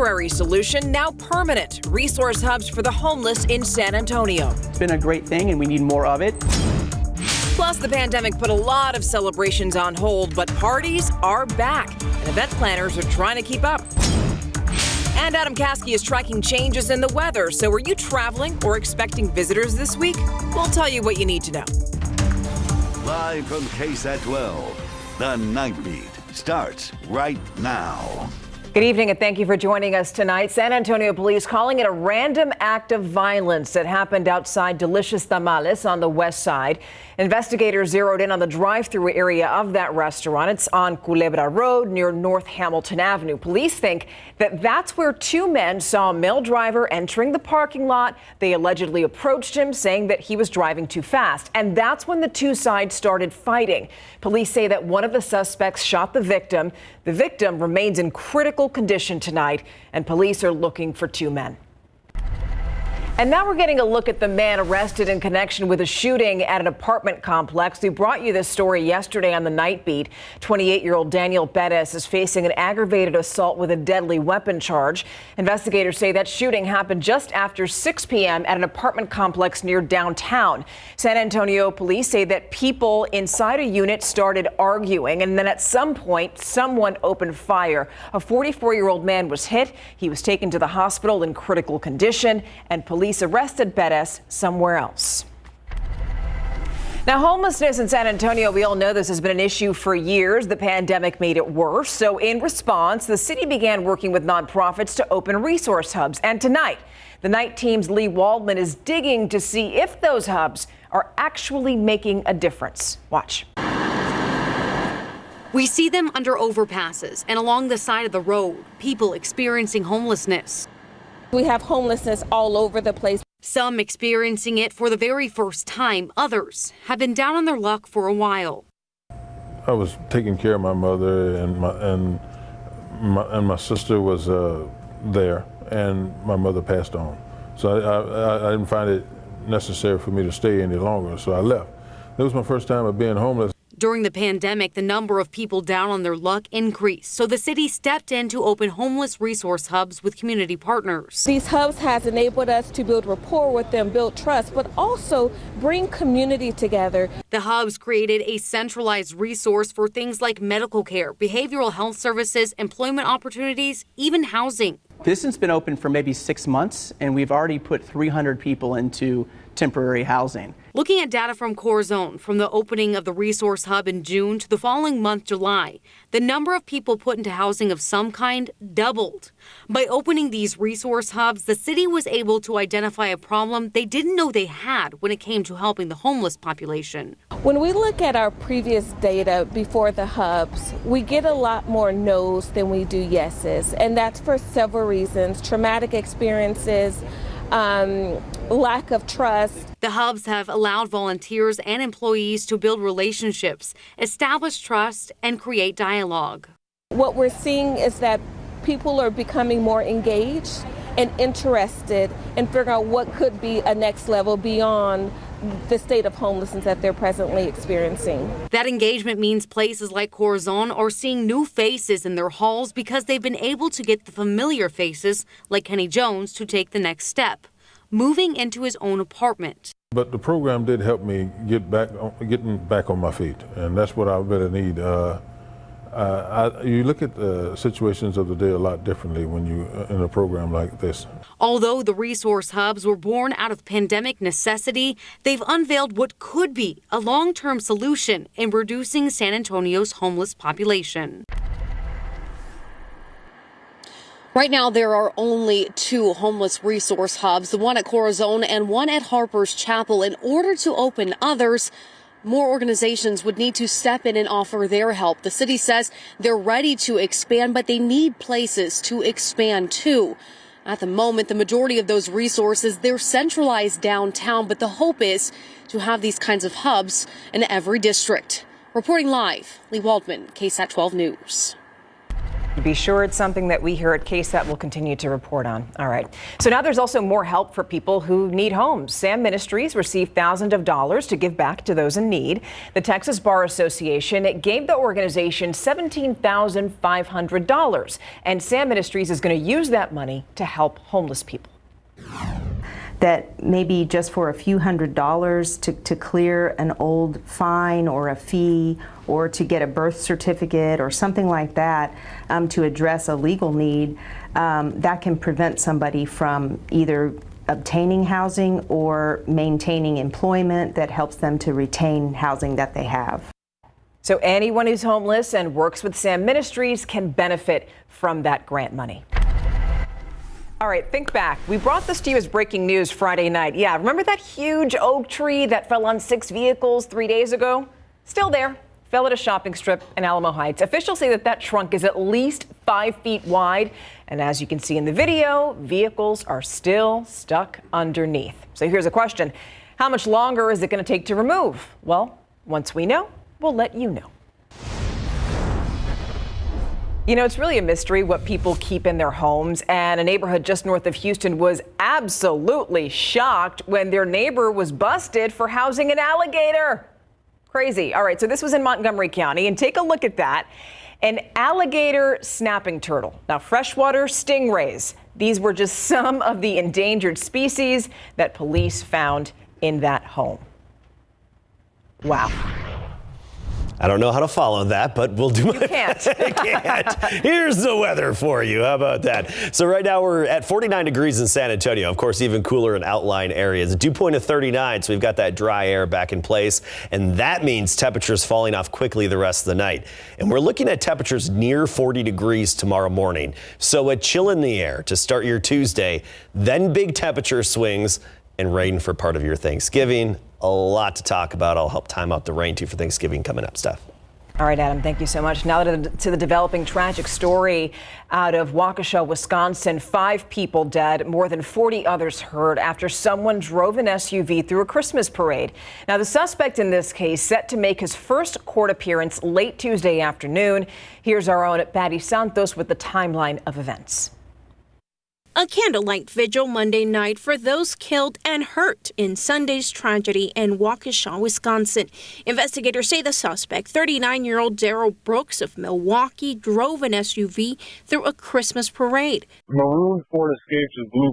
temporary solution, now permanent. Resource hubs for the homeless in San Antonio. It's been a great thing and we need more of it. Plus, the pandemic put a lot of celebrations on hold, but parties are back, and event planners are trying to keep up. And Adam Caskey is tracking changes in the weather. So are you traveling or expecting visitors this week? We'll tell you what you need to know. Live from KSAT 12, the Nightbeat starts right now. Good evening and thank you for joining us tonight. San Antonio police calling it a random act of violence that happened outside Delicious Tamales on the west side. Investigators zeroed in on the drive-through area of that restaurant. It's on Culebra Road near North Hamilton Avenue. Police think that that's where two men saw a male driver entering the parking lot. They allegedly approached him, saying that he was driving too fast. And that's when the two sides started fighting. Police say that one of the suspects shot the victim. The victim remains in critical condition tonight, and police are looking for two men. And now we're getting a look at the man arrested in connection with a shooting at an apartment complex. We brought you this story yesterday on the Nightbeat. 28-year-old Daniel Bettis is facing an aggravated assault with a deadly weapon charge. Investigators say that shooting happened just after 6 p.m. at an apartment complex near downtown. San Antonio police say that people inside a unit started arguing, and then at some point, someone opened fire. A 44-year-old man was hit. He was taken to the hospital in critical condition, and police arrested Bettis somewhere else. Now, homelessness in San Antonio, we all know this has been an issue for years. The pandemic made it worse. So in response, the city began working with nonprofits to open resource hubs. And tonight, the night team's Lee Waldman is digging to see if those hubs are actually making a difference. Watch. We see them under overpasses and along the side of the road, people experiencing homelessness. We have homelessness all over the place. Some experiencing it for the very first time. Others have been down on their luck for a while. I was taking care of my mother, and my sister was there, and my mother passed on. So I didn't find it necessary for me to stay any longer, so I left. It was my first time of being homeless. During the pandemic, the number of people down on their luck increased, so the city stepped in to open homeless resource hubs with community partners. These hubs has enabled us to build rapport with them, build trust, but also bring community together. The hubs created a centralized resource for things like medical care, behavioral health services, employment opportunities, even housing. This has been open for maybe 6 months, and we've already put 300 people into temporary housing. Looking at data from Corazon, from the opening of the resource hub in June to the following month, July, the number of people put into housing of some kind doubled. By opening these resource hubs, the city was able to identify a problem they didn't know they had when it came to helping the homeless population. When we look at our previous data before the hubs, we get a lot more no's than we do yeses, and that's for several reasons: traumatic experiences, lack of trust. The hubs have allowed volunteers and employees to build relationships, establish trust, and create dialogue. What we're seeing is that people are becoming more engaged and interested in figuring out what could be a next level beyond the state of homelessness that they're presently experiencing. That engagement means places like Corazon are seeing new faces in their halls because they've been able to get the familiar faces like Kenny Jones to take the next step, moving into his own apartment. But the program did help me getting back on my feet, and that's what I really need. You look at the situations of the day a lot differently when you're in a program like this. Although the resource hubs were born out of pandemic necessity, they've unveiled what could be a long-term solution in reducing San Antonio's homeless population. Right now, there are only 2 homeless resource hubs, the one at Corazon and one at Harper's Chapel. In order to open others, more organizations would need to step in and offer their help. The city says they're ready to expand, but they need places to expand to. At the moment, the majority of those resources, they're centralized downtown, but the hope is to have these kinds of hubs in every district. Reporting live, Lee Waldman, KSAT 12 News. Be sure it's something that we here at KSAT will continue to report on. All right. So now there's also more help for people who need homes. SAM Ministries received thousands of dollars to give back to those in need. The Texas Bar Association gave the organization $17,500, and SAM Ministries is going to use that money to help homeless people. That maybe just for a few $100s to clear an old fine or a fee, or to get a birth certificate or something like that, to address a legal need, that can prevent somebody from either obtaining housing or maintaining employment that helps them to retain housing that they have. So anyone who's homeless and works with SAM Ministries can benefit from that grant money. All right, think back. We brought this to you as breaking news Friday night. Yeah, remember that huge oak tree that fell on 6 vehicles 3 days ago? Still there. Fell at a shopping strip in Alamo Heights. Officials say that trunk is at least 5 feet wide. And as you can see in the video, vehicles are still stuck underneath. So here's a question. How much longer is it going to take to remove? Well, once we know, we'll let you know. You know, it's really a mystery what people keep in their homes, and a neighborhood just north of Houston was absolutely shocked when their neighbor was busted for housing an alligator. Crazy. All right, so this was in Montgomery County, and take a look at that. An alligator snapping turtle. Now, freshwater stingrays. These were just some of the endangered species that police found in that home. Wow. I don't know how to follow that, but we'll do You can't. I can't. Here's the weather for you. How about that? So right now we're at 49 degrees in San Antonio. Of course, even cooler in outlying areas. A dew point of 39, so we've got that dry air back in place. And that means temperatures falling off quickly the rest of the night. And we're looking at temperatures near 40 degrees tomorrow morning. So a chill in the air to start your Tuesday, then big temperature swings and rain for part of your Thanksgiving. A lot to talk about. I'll help time out the rain too for Thanksgiving coming up, Steph. All right, Adam, thank you so much. Now to the developing tragic story out of Waukesha, Wisconsin. 5 people dead, more than 40 others hurt after someone drove an SUV through a Christmas parade. Now, the suspect in this case set to make his first court appearance late Tuesday afternoon. Here's our own Patty Santos with the timeline of events. A candlelight vigil Monday night for those killed and hurt in Sunday's tragedy in Waukesha, Wisconsin. Investigators say the suspect, 39-year-old Daryl Brooks of Milwaukee, drove an SUV through a Christmas parade. Maroon Ford Escape is blue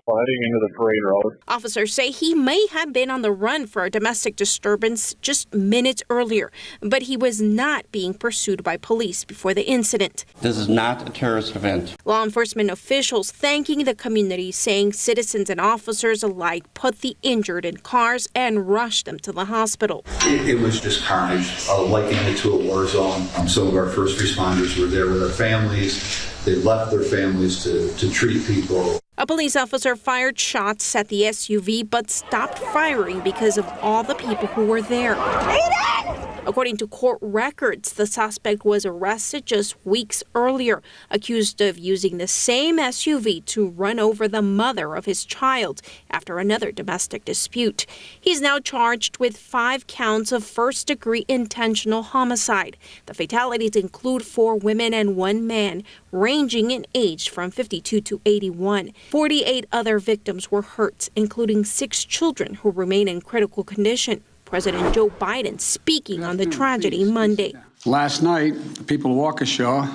heading into the parade road. Officers say he may have been on the run for a domestic disturbance just minutes earlier, but he was not being pursued by police before the incident. This is not a terrorist event. Law enforcement officials thanking the community, saying citizens and officers alike put the injured in cars and rushed them to the hospital. It was just carnage, likening it to a war zone. Some of our first responders were there with their families. They left their families to treat people. A police officer fired shots at the SUV but stopped firing because of all the people who were there. According to court records, the suspect was arrested just weeks earlier, accused of using the same SUV to run over the mother of his child after another domestic dispute. He's now charged with 5 counts of first-degree intentional homicide. The fatalities include 4 women and 1 man, ranging in age from 52 to 81. 48 other victims were hurt, including 6 children who remain in critical condition. President Joe Biden speaking on the tragedy Monday. Last night, the people of Waukesha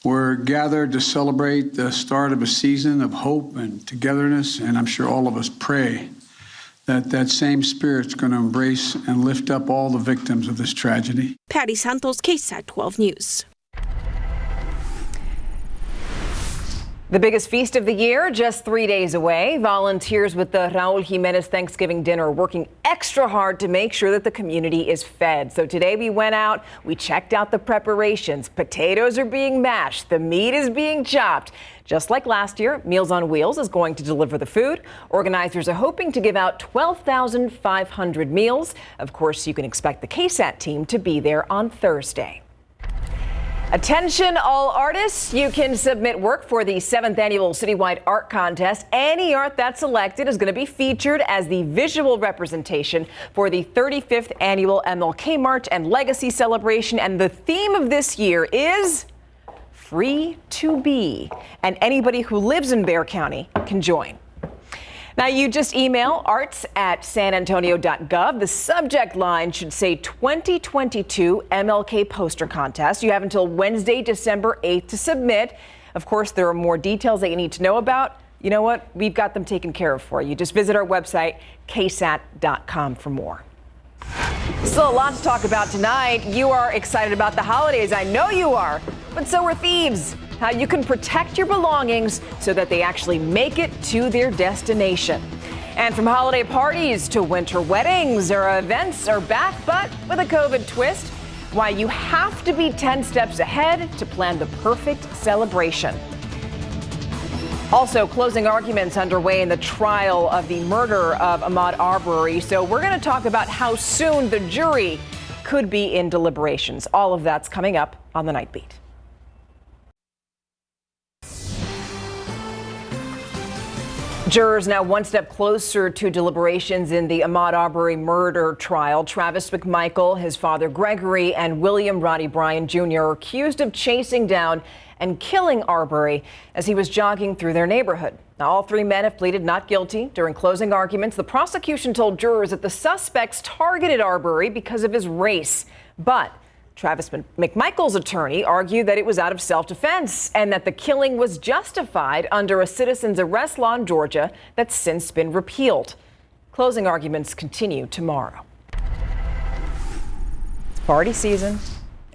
were gathered to celebrate the start of a season of hope and togetherness, and I'm sure all of us pray that that same spirit's going to embrace and lift up all the victims of this tragedy. Patty Santos, KSAT 12 News. The biggest feast of the year, just 3 days away. Volunteers with the Raul Jimenez Thanksgiving dinner are working extra hard to make sure that the community is fed. So today we went out, we checked out the preparations. Potatoes are being mashed, the meat is being chopped. Just like last year, Meals on Wheels is going to deliver the food. Organizers are hoping to give out 12,500 meals. Of course, you can expect the KSAT team to be there on Thursday. Attention all artists, you can submit work for the 7th annual citywide art contest. Any art that's selected is going to be featured as the visual representation for the 35th annual MLK March and Legacy celebration. And the theme of this year is free to be, and anybody who lives in Bexar County can join. Now, you just email arts@sanantonio.gov. The subject line should say 2022 MLK poster contest. You have until Wednesday, December 8th to submit. Of course, there are more details that you need to know about. You know what? We've got them taken care of for you. Just visit our website, KSAT.com, for more. Still a lot to talk about tonight. You are excited about the holidays. I know you are, but so are thieves. How you can protect your belongings so that they actually make it to their destination. And from holiday parties to winter weddings, our events are back, but with a COVID twist. Why you have to be 10 steps ahead to plan the perfect celebration. Also, closing arguments underway in the trial of the murder of Ahmaud Arbery. So we're going to talk about how soon the jury could be in deliberations. All of that's coming up on the Nightbeat. Jurors now one step closer to deliberations in the Ahmaud Arbery murder trial. Travis McMichael, his father Gregory, and William Roddy Bryan Jr. are accused of chasing down and killing Arbery as he was jogging through their neighborhood. Now, all three men have pleaded not guilty. During closing arguments, the prosecution told jurors that the suspects targeted Arbery because of his race. But Travis McMichael's attorney argued that it was out of self-defense and that the killing was justified under a citizen's arrest law in Georgia that's since been repealed. Closing arguments continue tomorrow. It's party season.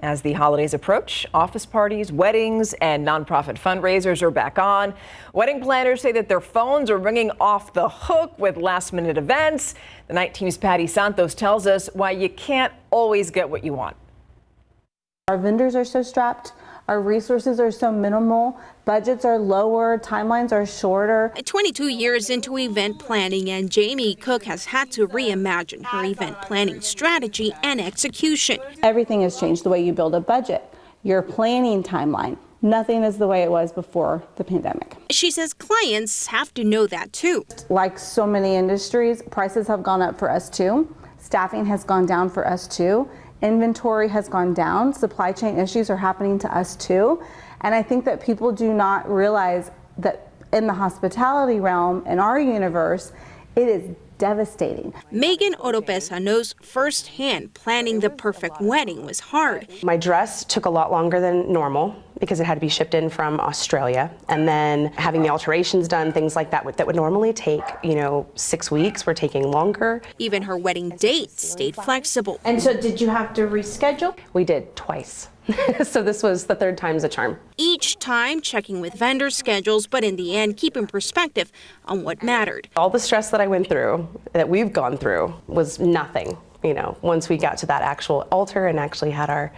As the holidays approach, office parties, weddings, and nonprofit fundraisers are back on. Wedding planners say that their phones are ringing off the hook with last-minute events. The Night Team's Patty Santos tells us why you can't always get what you want. Our vendors are so strapped, our resources are so minimal, budgets are lower, timelines are shorter. 22 years into event planning, and Jamie Cook has had to reimagine her event planning strategy and execution. Everything has changed, the way you build a budget, your planning timeline. Nothing is the way it was before the pandemic. She says clients have to know that too. Like so many industries, prices have gone up for us too. Staffing has gone down for us too. Inventory has gone down. Supply chain issues are happening to us too. And I think that people do not realize that in the hospitality realm, in our universe, it is devastating. Megan Oropesa knows firsthand planning the perfect wedding was hard. My dress took a lot longer than normal because it had to be shipped in from Australia. And then having the alterations done, things like that would normally take, 6 weeks, were taking longer. Even her wedding dates stayed flexible. And so did you have to reschedule? We did twice. So this was the third time's a charm. Each time checking with vendor schedules, but in the end, keeping perspective on what mattered. All the stress that I went through, that we've gone through, was nothing. Once we got to that actual altar and actually had our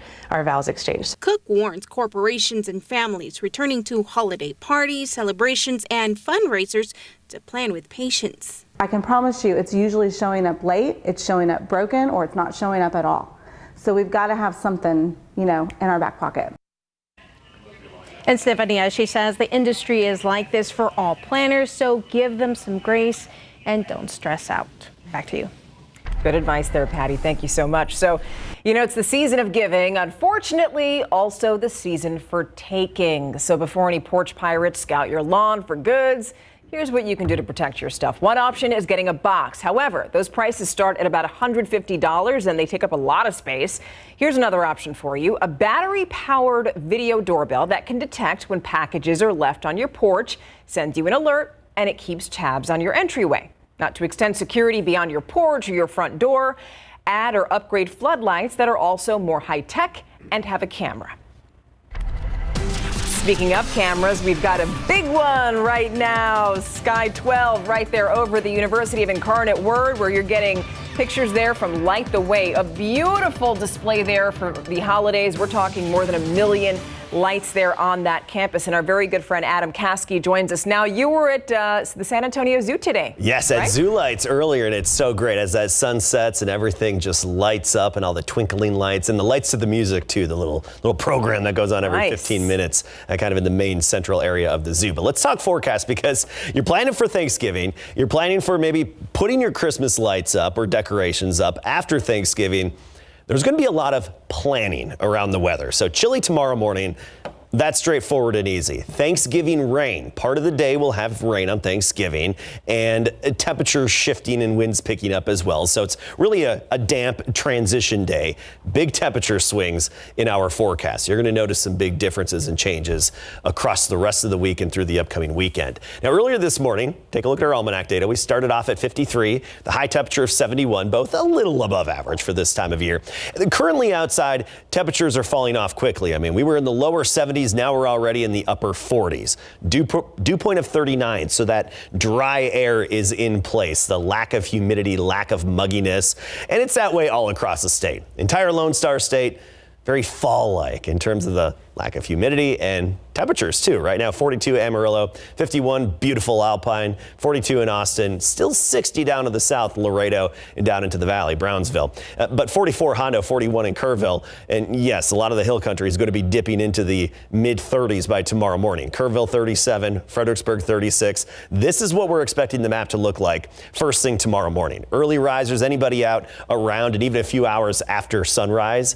vows exchanged. Cook warns corporations and families returning to holiday parties, celebrations, and fundraisers to plan with patience. I can promise you it's usually showing up late, it's showing up broken, or it's not showing up at all. So we've got to have something, in our back pocket. And Stefania, she says the industry is like this for all planners, so give them some grace and don't stress out. Back to you. Good advice there, Patty. Thank you so much. So, it's the season of giving. Unfortunately, also the season for taking. So before any porch pirates scout your lawn for goods, here's what you can do to protect your stuff. One option is getting a box. However, those prices start at about $150 and they take up a lot of space. Here's another option for you. A battery-powered video doorbell that can detect when packages are left on your porch, sends you an alert, and it keeps tabs on your entryway. Now, to extend security beyond your porch or your front door, add or upgrade floodlights that are also more high-tech and have a camera. Speaking of cameras, we've got a big one right now. Sky 12 right there over the University of Incarnate Word, where you're getting pictures there from Light the Way. A beautiful display there for the holidays. We're talking more than 1 million lights there on that campus. And our very good friend Adam Caskey joins us now. You were at the San Antonio Zoo today. Yes, at right? Zoo Lights earlier, and it's so great as that sun sets and everything just lights up and all the twinkling lights and the lights to the music too, the little program that goes on every 15 minutes kind of in the main central area of the zoo. But let's talk forecast, because you're planning for Thanksgiving. You're planning for maybe putting your Christmas lights up or decorations up after Thanksgiving. There's going to be a lot of planning around the weather. So chilly tomorrow morning. That's straightforward and easy. Thanksgiving rain. Part of the day will have rain on Thanksgiving, and temperatures shifting and winds picking up as well. So it's really a damp transition day. Big temperature swings in our forecast. You're going to notice some big differences and changes across the rest of the week and through the upcoming weekend. Now, earlier this morning, take a look at our almanac data. We started off at 53, the high temperature of 71, both a little above average for this time of year. Currently outside, temperatures are falling off quickly. I mean, we were in the lower 70s. Now we're already in the upper 40s. Dew point of 39, so that dry air is in place. The lack of humidity, lack of mugginess, and it's that way all across the state. Entire Lone Star State, very fall-like in terms of the lack of humidity and temperatures too. Right now, 42 Amarillo, 51 beautiful Alpine, 42 in Austin, still 60 down to the south, Laredo, and down into the valley, Brownsville. But 44 Hondo, 41 in Kerrville. And yes, a lot of the hill country is going to be dipping into the mid-30s by tomorrow morning. Kerrville 37, Fredericksburg 36. This is what we're expecting the map to look like first thing tomorrow morning. Early risers, anybody out around, and even a few hours after sunrise.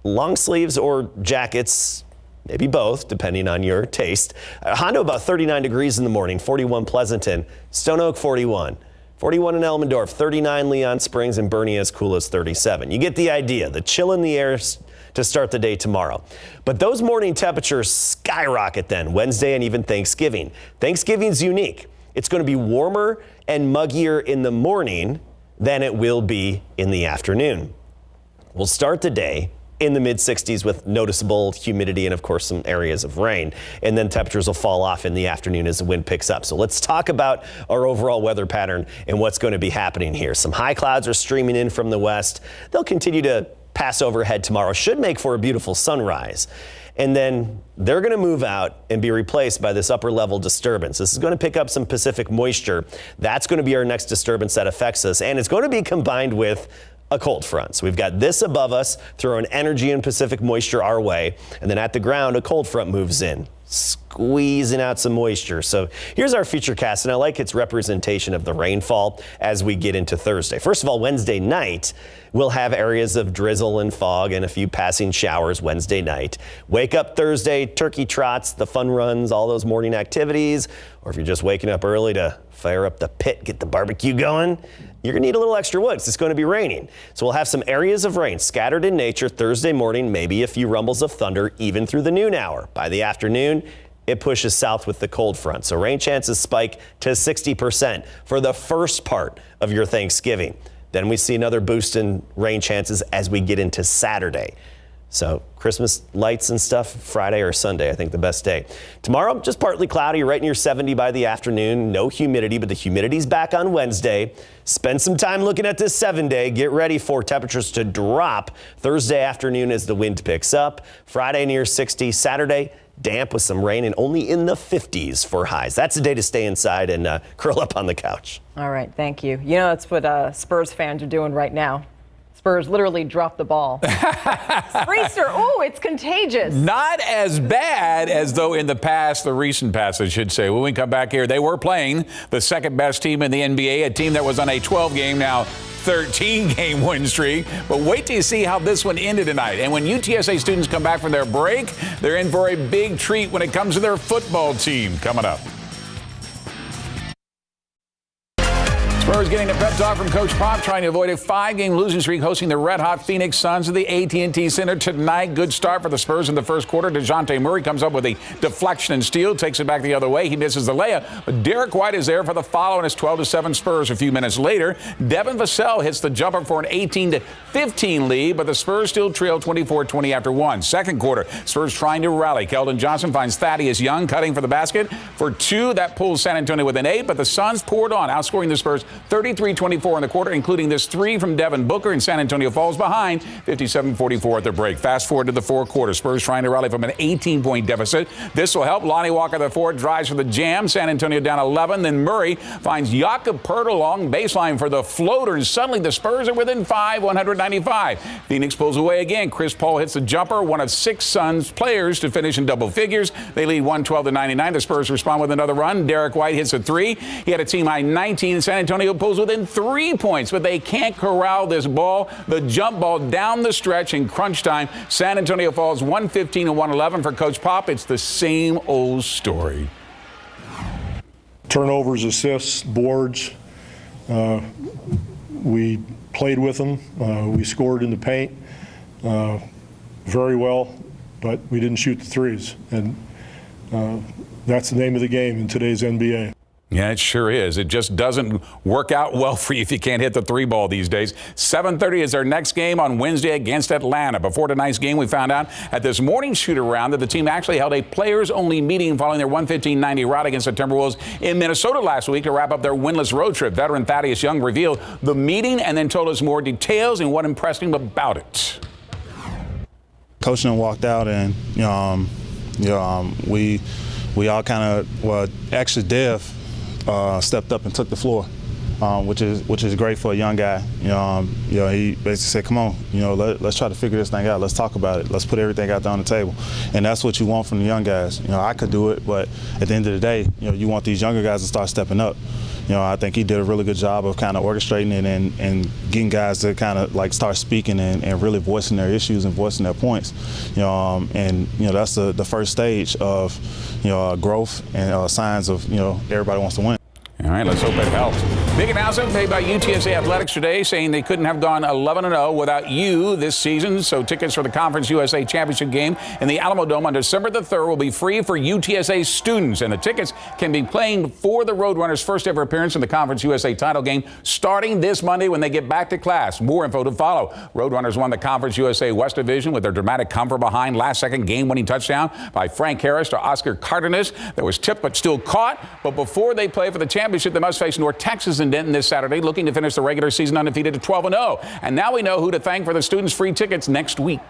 Long sleeves or jackets, maybe both, depending on your taste. Hondo about 39 degrees in the morning, 41 Pleasanton, Stone Oak 41. 41 in Elmendorf, 39 Leon Springs, and Bernie as cool as 37. You get the idea, the chill in the air to start the day tomorrow. But those morning temperatures skyrocket then, Wednesday and even Thanksgiving. Thanksgiving's unique. It's going to be warmer and muggier in the morning than it will be in the afternoon. We'll start the day in the mid-60s with noticeable humidity and, of course, some areas of rain. And then temperatures will fall off in the afternoon as the wind picks up. So let's talk about our overall weather pattern and what's going to be happening here. Some high clouds are streaming in from the west. They'll continue to pass overhead tomorrow. Should make for a beautiful sunrise. And then they're going to move out and be replaced by this upper level disturbance. This is going to pick up some Pacific moisture. That's going to be our next disturbance that affects us. And it's going to be combined with a cold front. So we've got this above us, throwing energy and Pacific moisture our way. And then at the ground, a cold front moves in, squeezing out some moisture. So here's our futurecast, and I like its representation of the rainfall as we get into Thursday. First of all, Wednesday night, we'll have areas of drizzle and fog and a few passing showers Wednesday night. Wake up Thursday, turkey trots, the fun runs, all those morning activities. Or if you're just waking up early to fire up the pit, get the barbecue going, you're going to need a little extra wood. It's going to be raining. So we'll have some areas of rain scattered in nature Thursday morning, maybe a few rumbles of thunder even through the noon hour. By the afternoon, it pushes south with the cold front. So rain chances spike to 60% for the first part of your Thanksgiving. Then we see another boost in rain chances as we get into Saturday. So Christmas lights and stuff, Friday or Sunday, I think the best day. Tomorrow, just partly cloudy, right near 70 by the afternoon. No humidity, but the humidity's back on Wednesday. Spend some time looking at this 7-day. Get ready for temperatures to drop Thursday afternoon as the wind picks up. Friday near 60, Saturday damp with some rain and only in the 50s for highs. That's the day to stay inside and curl up on the couch. All right, thank you. You know, that's what Spurs fans are doing right now. Spurs literally dropped the ball. Spreester, oh, it's contagious. Not as bad as though in the past, the recent past, I should say. When we come back here, they were playing the second best team in the NBA, a team that was on a 12-game, now 13-game win streak. But wait till you see how this one ended tonight. And when UTSA students come back from their break, they're in for a big treat when it comes to their football team. Coming up. Spurs getting a pep talk from Coach Pop, trying to avoid a 5-game losing streak, hosting the red-hot Phoenix Suns at the AT&T Center tonight. Good start for the Spurs in the first quarter. DeJounte Murray comes up with a deflection and steal, takes it back the other way. He misses the layup, but Derek White is there for the follow, and it's 12-7 Spurs a few minutes later. Devin Vassell hits the jumper for an 18-15 lead, but the Spurs still trail 24-20 after one. Second quarter, Spurs trying to rally. Keldon Johnson finds Thaddeus Young cutting for the basket for two. That pulls San Antonio with an 8, but the Suns poured on, outscoring the Spurs 33-24 in the quarter, including this 3 from Devin Booker, and San Antonio falls behind 57-44 at the break. Fast forward to the fourth quarter. Spurs trying to rally from an 18-point deficit. This will help. Lonnie Walker, the forward, drives for the jam. San Antonio down 11. Then Murray finds Jakob Poeltl along baseline for the floater, and suddenly the Spurs are within 5, 195. Phoenix pulls away again. Chris Paul hits the jumper, one of 6 Suns players to finish in double figures. They lead 112-99. The Spurs respond with another run. Derek White hits a 3. He had a team high 19. San Antonio Antonio pulls within 3 points, but they can't corral this ball. The jump ball down the stretch in crunch time. San Antonio falls 115-111 for Coach Pop. It's the same old story. Turnovers, assists, boards. We played with them. We scored in the paint very well, but we didn't shoot the threes. And that's the name of the game in today's NBA. Yeah, it sure is. It just doesn't work out well for you if you can't hit the three ball these days. 7:30 is our next game on Wednesday against Atlanta. Before tonight's game, we found out at this morning shoot-around that the team actually held a players-only meeting following their 115-90 rout against the Timberwolves in Minnesota last week to wrap up their winless road trip. Veteran Thaddeus Young revealed the meeting and then told us more details and what impressed him about it. Coach and walked out, and we all kind of, well, actually Dev stepped up and took the floor, which is great for a young guy. He basically said, "Come on, let's try to figure this thing out. Let's talk about it. Let's put everything out there on the table." And that's what you want from the young guys. I could do it, but at the end of the day, you want these younger guys to start stepping up. I think he did a really good job of kind of orchestrating it and getting guys to kind of like start speaking and really voicing their issues and voicing their points. That's the first stage of growth and signs of everybody wants to win. All right, let's hope it helps. Big announcement made by UTSA Athletics today saying they couldn't have gone 11-0 without you this season. So tickets for the Conference USA Championship game in the Alamo Dome on December the 3rd will be free for UTSA students. And the tickets can be playing for the Roadrunners' first ever appearance in the Conference USA title game starting this Monday when they get back to class. More info to follow. Roadrunners won the Conference USA West Division with their dramatic come from behind last-second game-winning touchdown by Frank Harris to Oscar Cardenas that was tipped but still caught. But before they play for the championship, they must face North Texas in Denton this Saturday, looking to finish the regular season undefeated at 12-0. And now we know who to thank for the students' free tickets next week.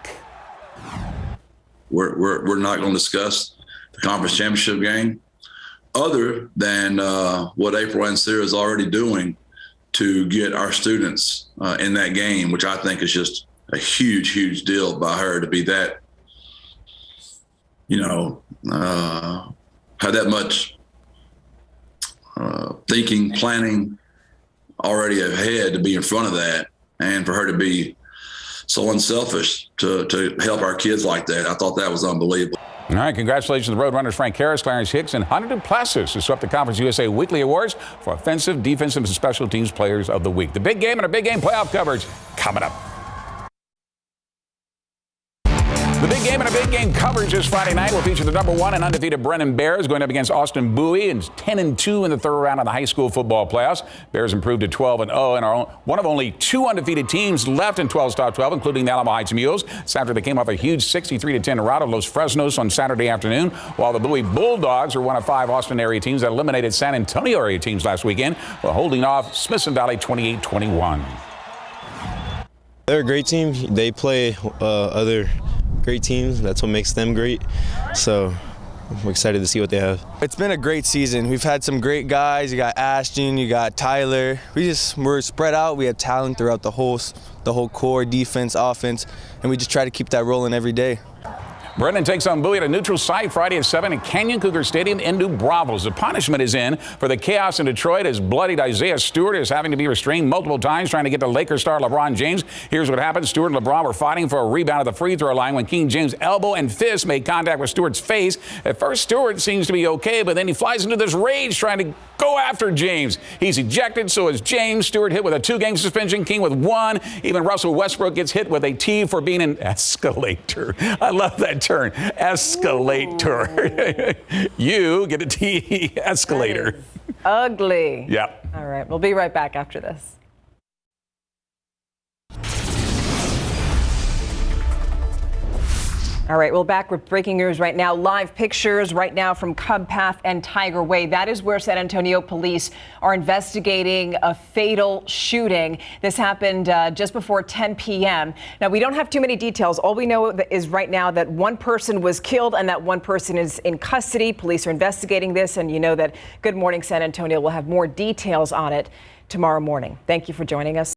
We're not going to discuss the conference championship game other than what April Ancira is already doing to get our students in that game, which I think is just a huge, huge deal by her to be that, have that much thinking, planning already ahead to be in front of that, and for her to be so unselfish to help our kids like that. I thought that was unbelievable. All right, congratulations to the Roadrunners Frank Harris, Clarence Hicks, and Hunter Duplessis, who swept the Conference USA Weekly Awards for Offensive, Defensive, and Special Teams Players of the Week. The big game and our big game playoff coverage coming up. The big game and a big game coverage this Friday night will feature the #1 and undefeated Brennan Bears going up against Austin Bowie and 10-2 in the third round of the high school football playoffs. Bears improved to 12-0 and are one of only 2 undefeated teams left in 12's top 12, including the Alamo Heights Mules. It's after they came off a huge 63-10 rout of Los Fresnos on Saturday afternoon, while the Bowie Bulldogs are one of 5 Austin area teams that eliminated San Antonio area teams last weekend while holding off Smithson Valley 28-21. They're a great team. They play other great teams. That's what makes them great. So I'm excited to see what they have. It's been a great season. We've had some great guys. You got Ashton, you got Tyler. We're spread out. We have talent throughout the whole core, defense, offense, and we just try to keep that rolling every day. Brennan takes on Bowie at a neutral site Friday at 7 at Canyon Cougar Stadium in New Braunfels. The punishment is in for the chaos in Detroit as bloodied Isaiah Stewart is having to be restrained multiple times trying to get to Lakers star LeBron James. Here's what happened. Stewart and LeBron were fighting for a rebound at the free throw line when King James' elbow and fist made contact with Stewart's face. At first, Stewart seems to be okay, but then he flies into this rage trying to go after James. He's ejected, so is James. Stewart hit with a 2-game suspension, King with 1. Even Russell Westbrook gets hit with a T for being an escalator. I love that term, escalator. You get a T, escalator. Ugly. Yep. All right, we'll be right back after this. All right, well, back with breaking news right now. Live pictures right now from Cub Path and Tiger Way. That is where San Antonio police are investigating a fatal shooting. This happened just before 10 p.m. Now, we don't have too many details. All we know is right now that one person was killed and that one person is in custody. Police are investigating this, and you know that Good Morning San Antonio will have more details on it tomorrow morning. Thank you for joining us.